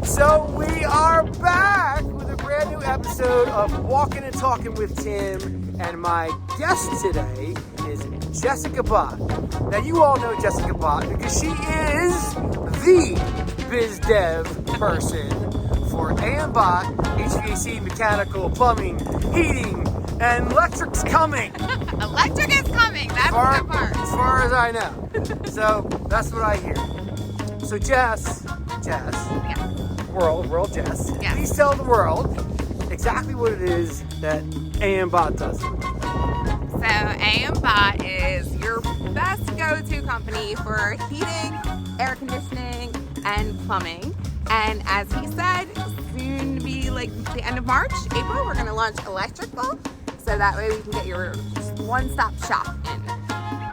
So we are back with a brand new episode of Walkin Talkin with Tim, and my guest today is Jessica Botte. Now you all know Jessica Botte because she is the biz dev person for A.M Botte HVAC, mechanical, plumbing, heating, and electric's coming. Electric is coming. That's the good part. As far as I know. So that's what I hear. So Jess, Yeah. world Jess, Yes. please tell the world exactly what it is that A.M Botte does. So A.M Botte is your best go-to company for heating, air conditioning, and plumbing. And as he said, soon to be like the end of March, April, we're going to launch electrical. So that way we can get your one-stop shop in.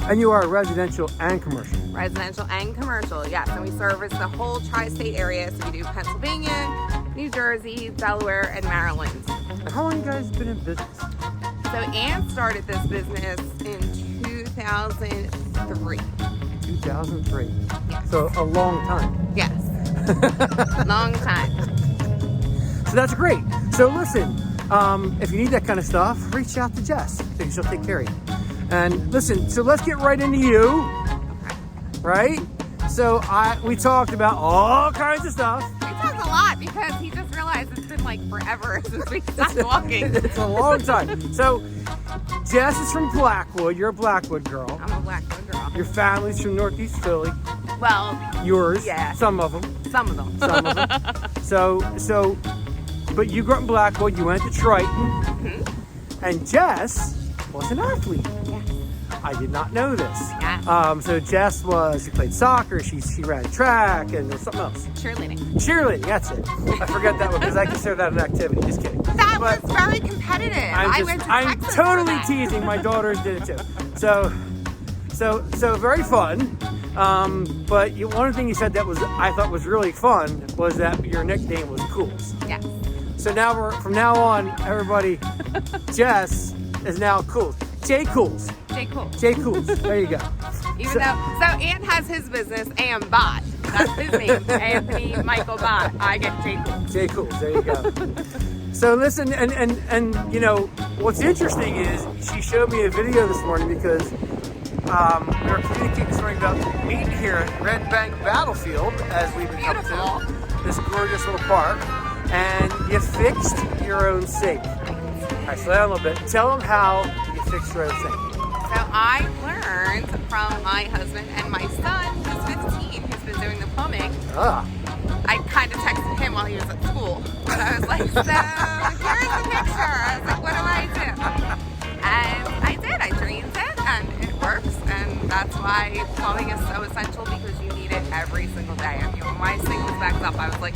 And you are residential and commercial. Residential and commercial, yes. And we service the whole tri-state area. So we do Pennsylvania, New Jersey, Delaware, and Maryland. And how long you guys been in business? So Ann started this business in 2003. 2003. Yes. So a long time. Yes. Long time. So that's great. So listen, if you need that kind of stuff, reach out to Jess because she'll take care of you. And listen, so let's get right into you, right? So we talked about all kinds of stuff. We talked a lot because he just realized it's been like forever since we stopped walking. It's a long time. So Jess is from Blackwood. You're a Blackwood girl. I'm a Blackwood girl. Your family's from Northeast Philly. Well, Yours. yeah. Some of them. Some of them. Some of them. So, but you grew up in Blackwood. You went to Triton. Mm-hmm. And Jess was an athlete. Yeah. I did not know this. Yeah. So Jess she played soccer, she ran track, and there was something else. Cheerleading. Cheerleading, that's it. I forgot that one because I consider that an activity. Just kidding. That But was very competitive. I went to I'm Texas for totally that. teasing. My daughters did it too. So very fun. But one of the things you said that I thought was really fun was that your nickname was Cools. Yes. So from now on, everybody, Jess is now Cools. J Cools. J. Cool. J Cools. There you go. So Ant has his business, A.M Botte. That's his name. Anthony Michael Botte. I get J. Cool. J Cools. There you go. So listen, and you know what's interesting is she showed me a video this morning because we were communicating this morning about meeting here at Red Bank Battlefield as we've been up to this gorgeous little park, and you fixed your own sink. All right, slow down a little bit. Tell them how you fixed your own sink. So I learned from my husband and my son, who's 15, who's been doing the plumbing. I kind of texted him while he was at school. But I was like, so here's the picture. I was like, what do I do? And I did. I drained it, and it works. And that's why plumbing is so essential because you need it every single day. I mean, when my sink was backed up, I was like,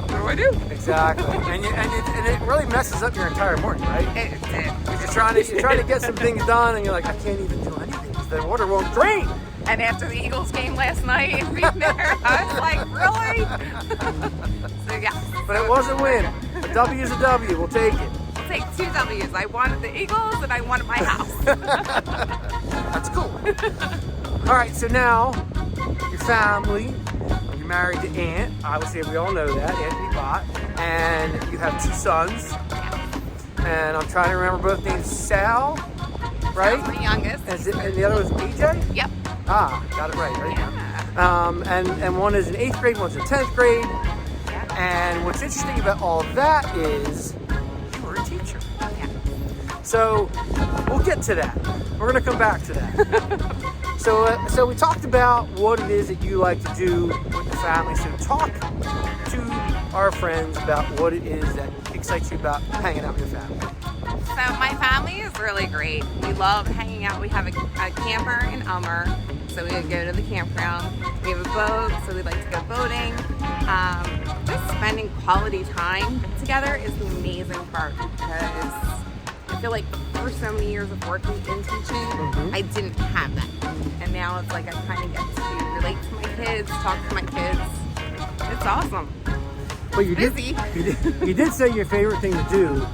what do I do? Exactly. and it really messes up your entire morning, right? It did. You're trying to get some things done, and you're like, I can't even do anything because the water won't drain. And after the Eagles game last night, being there, I was like, really? So yeah. But it was a win. A W is a W. We'll take it. I'll take 2 W's. I wanted the Eagles and I wanted my house. That's cool. All right, so now your family. You're married to Aunt. Obviously, we all know that, Anthony Botte, and you have 2 sons. And I'm trying to remember both names. Sal, right? That's my youngest. And the other was BJ. Yep. Ah, got it right? Yeah. And one is in 8th grade, one's in 10th grade. Yeah. And what's interesting about all of that is you were a teacher. Yeah. So we'll get to that. We're going to come back to that. So we talked about what it is that you like to do with the family. So talk to our friends about what it is that excites you about hanging out with your family. So my family is really great. We love hanging out. We have a camper in Elmer, so we would go to the campground. We have a boat, so we like to go boating. Just spending quality time together is the amazing part because I feel like for so many years of working in teaching, I didn't have that. And now it's like I kind of get to relate to my kids, talk to my kids. It's awesome. But you Busy. You did say your favorite thing to do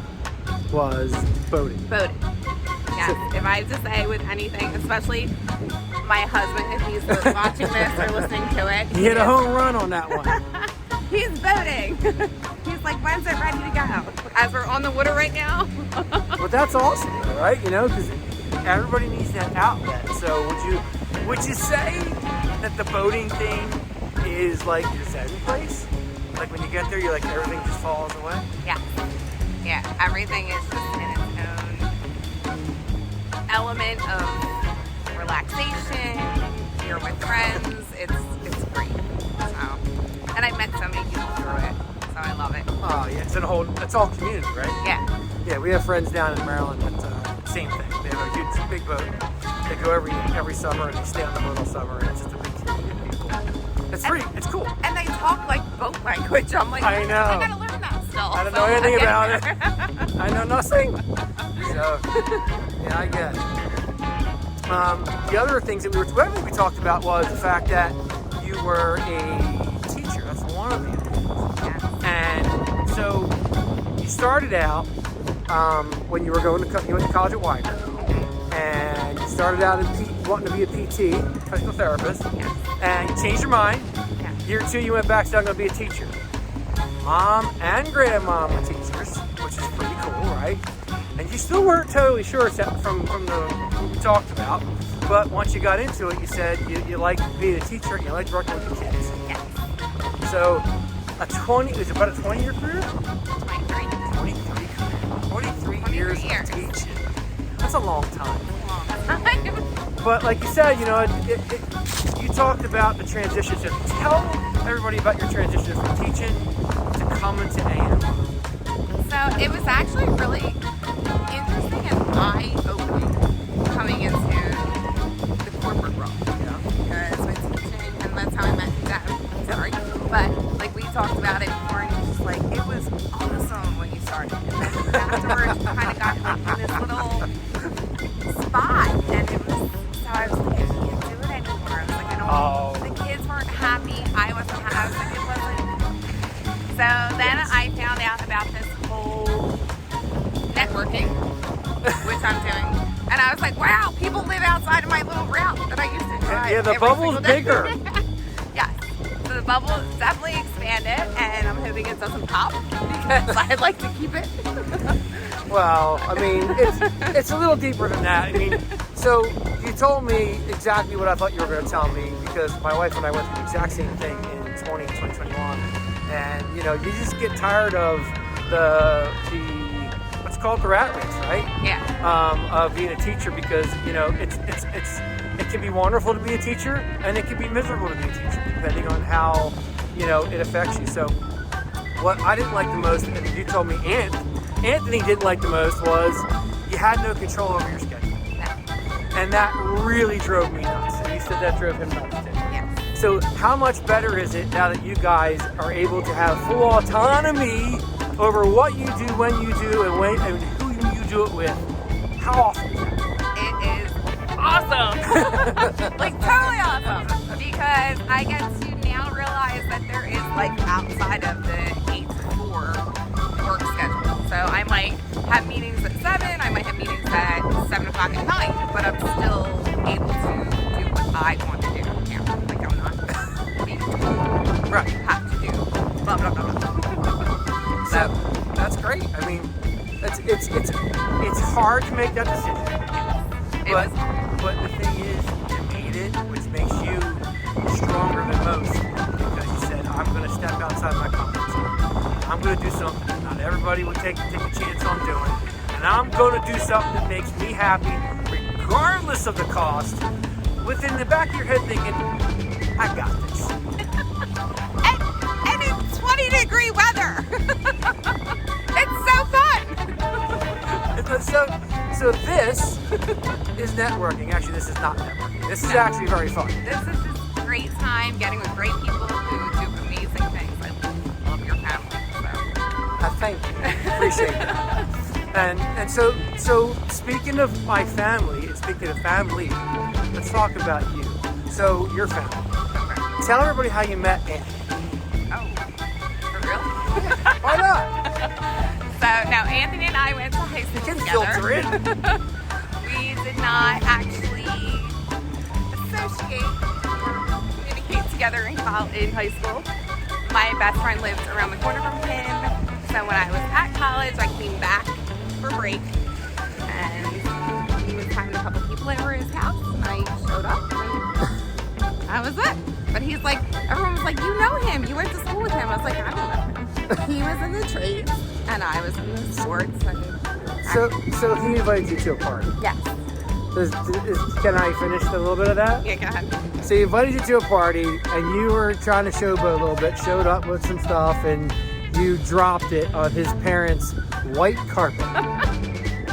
was boating. Boating. Yes. If I have to say with anything, especially my husband, if he's watching this or listening to it. He hit a home run on that one. He's boating. He's like, when's it ready to go? As we're on the water right now. But that's awesome, right? You know, because everybody needs that outlet. So would you say that the boating thing is like your zen place? Like when you get there, you're like everything just falls away? Yeah. Yeah, everything is just in its own element of relaxation. You're with friends. It's great. So, and I met so many people through it. So I love it. Oh yeah, it's all community, right? Yeah. Yeah, we have friends down in Maryland that same thing. They have a huge big boat. They go every summer and they stay on the boat all summer, and it's just a big community of people. It's cool. And they talk like boat language. I'm like, I know. I gotta learn that still. I don't know anything about it. I know nothing. So yeah, I get it. The other things that we talked about was the fact that you were a teacher. That's one of the things. And so you started out when you were you went to college at Widener, and you started out wanting to be a PT, physical therapist, and you changed your mind. Year 2, you went back, said I'm going to be a teacher. Mom and grandma were teachers, which is pretty cool, right? And you still weren't totally sure from what we talked about, but once you got into it, you said you liked being a teacher and you liked working with the kids. Yes. So it was about a 20-year career? 23 years of teaching. That's a long time. But like you said, you know, you talked about the transition. So tell everybody about your transition from teaching to coming to A.M. So it was actually really interesting and eye-opening coming into the corporate world. Yeah. Because with teaching, and that's how I met Dad. Sorry. But like we talked about it before, and it's just like, it was awesome when you started. And then afterwards, you kind of got like in this little spot, and it was, so I was like, I can't do it anymore. I was like, the kids weren't happy, I wasn't happy, I was like, it wasn't. So then I found out about this whole networking, which I'm doing, and I was like, wow, people live outside of my little route that I used to drive. Yeah, the bubble's bigger. Yes, so the bubble definitely expanded, and I'm hoping it doesn't pop, because I'd like to keep it. Well, I mean, it's a little deeper than that. I mean, so you told me exactly what I thought you were going to tell me, because my wife and I went through the exact same thing in 2021, and you know, you just get tired of the what's called the rat race, right? Yeah. Of being a teacher, because you know it can be wonderful to be a teacher, and it can be miserable to be a teacher, depending on how it affects you. So what I didn't like the most, and you told me, Anthony didn't like the most, was you had no control over your schedule. No. And that really drove me nuts. And he said that drove him nuts too. Yes. So how much better is it now that you guys are able to have full autonomy over what you do, when you do, and who you do it with? How awesome is that? It is awesome. Like totally awesome. Because I get to now realize that there is like outside of the 8 to 4 work schedule. So I might have meetings at 7, I might have meetings at 7 o'clock at night, but I'm still able to do what I want to do. Yeah, like I'm not being told Right. have to do blah blah blah blah. So that's great. I mean, it's hard to make that decision. But the thing is, you made it, which makes you stronger than most, because you said, I'm going to step outside my comfort zone. I'm going to do something that not everybody would take a chance on doing, and I'm going to do something that makes me happy, regardless of the cost. Within the back of your head, thinking, I got this. and it's 20-degree weather. It's so fun. So this is networking. Actually, this is not networking. This is actually very fun. This is just a great time getting with great people who do amazing things. I love your family. So. Thank you. Appreciate that. And so speaking of my family, and speaking of family, let's talk about you. So your family. Okay. Tell everybody how you met Anthony. Oh, for real? Why not? So now Anthony and I went to high school You can together. filter in. We did not actually associate or communicate together in high school. My best friend lives around the corner from him. So when I was at college, I came back for break. And he was having a couple people over his house. And I showed up. And that was it. But he's like, everyone was like, you know him. You went to school with him. I was like, I don't know him. He was in the trades. And I was in the sports. And So he invited you to a party. yes. Can I finish a little bit of that? Yeah, go ahead. So he invited you to a party, and you were trying to showboat a little bit, showed up with some stuff, and you dropped it on his parents' white carpet.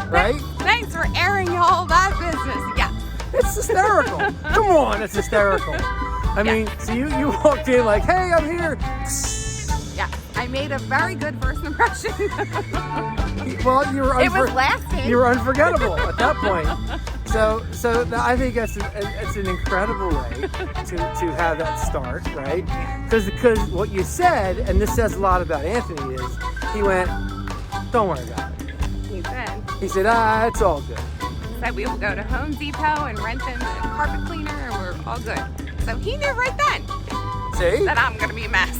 Right? Thanks for airing all that business. Yeah. It's hysterical. Come on, it's hysterical. I mean, so you walked in like, hey, I'm here. Yeah. I made a very good first impression. Well, you were It was lasting. You were unforgettable at that point. So I think it's an incredible way to have that start, right? Because what you said, and this says a lot about Anthony, is he went, don't worry about it. He said, it's all good. He said we will go to Home Depot and rent them a carpet cleaner and we're all good. So he knew right then See? that I'm gonna be a mess.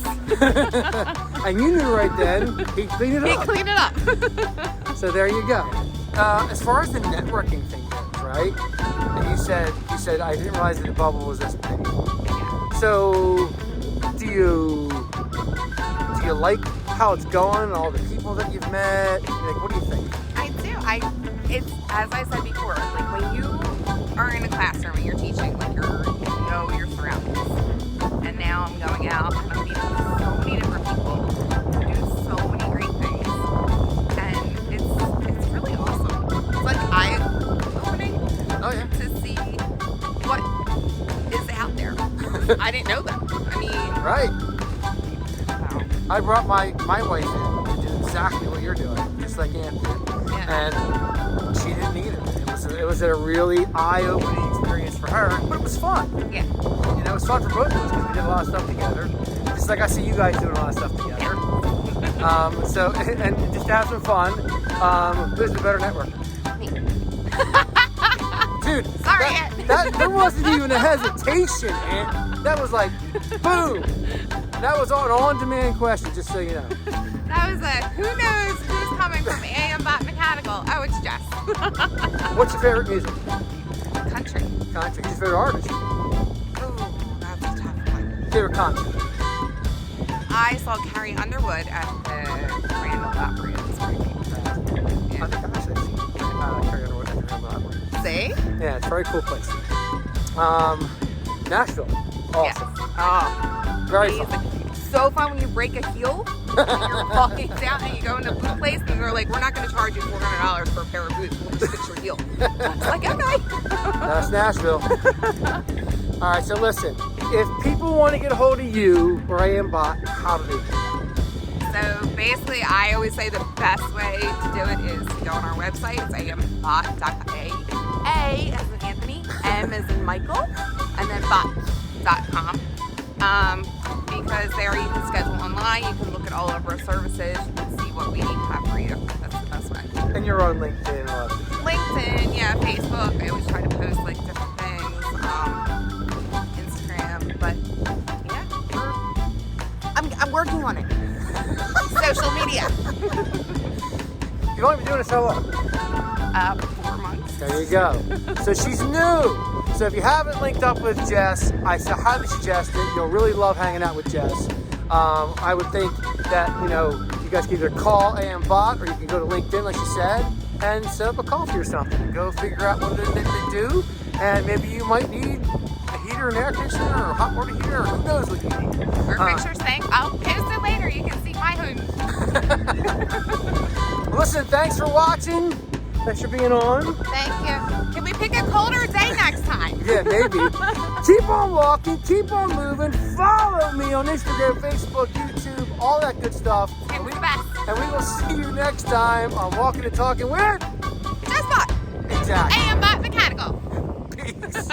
And you knew right then he cleaned it He up. cleaned it up. So there you go. As far as the networking thing goes, right? And you said I didn't realize that the bubble was this big. So do you like how it's going? All the people that you've met? Like, what do you think? I do. It's as I said before, like when you are in a classroom and you're teaching, like you know your surroundings. And now I'm going out and I'm meeting so many different people who do so many great things. And it's really awesome. It's like eye-opening to see what is out there. I didn't know that. I mean, Right. wow. I brought my wife in to do exactly what you're doing, just like Anthony. Yeah. And she didn't need it. It was a really eye-opening experience for her, but it was fun. Yeah. You know, it was fun for both of us because we did a lot of stuff together. Just like I see you guys doing a lot of stuff together. So, and just to have some fun, who's the better networker? Me. Dude, Sorry, that there wasn't even a hesitation, Ant. That was like, boom. That was an on-demand question, just so you know. That was who knows who's coming from A.M Botte Mechanical. Oh, it's Jess. What's your favorite music? Country. Country. Who's your favorite artist? Ooh, that's a tough one. Favorite concert? I saw Carrie Underwood at the Randall Opry. It was great. I think I've actually seen Carrie Underwood at the Randall Opry. See? Yeah, it's a very cool place. Nashville. Awesome. Yes. Oh, Very amazing. fun. So fun when you break a heel and you're walking down and you go into a boot place and they're like, we're not going to charge you $400 for a pair of boots. We'll just fix your heel. It's like, okay. That's Nashville. All right, so listen. If people want to get a hold of you or A.M Botte, how do they do it? So basically, I always say the best way to do it is to go on our website. It's ambotte.a. A as in Anthony, M as in Michael, and then botte.com. Because there you can schedule online, you can look at all of our services, you can see what we need to have for you. That's the best way. And you're on LinkedIn and all that. LinkedIn, yeah, Facebook. I always try to post like different things. Instagram, but yeah, I'm working on it. Social media. You've only been doing it so long. 4 months. There you go. So she's new. So if you haven't linked up with Jess, I highly suggest it. You'll really love hanging out with Jess. I would think that, you guys can either call A.M Botte or you can go to LinkedIn, like she said, and set up a coffee or something. And go figure out what it is that they do. And maybe you might need a heater, an air conditioner, or a hot water heater, or who knows what you need. Or pictures saying, I'll post it later. You can see my home. Listen, thanks for watching. Thanks for being on. Thank you. Can we pick a colder day next time? Yeah, maybe. Keep on walking, keep on moving. Follow me on Instagram, Facebook, YouTube, all that good stuff. It's the best. And we will see you next time on Walkin and Talkin with Jess Botte. Exactly. A.M Botte Mechanical. Peace.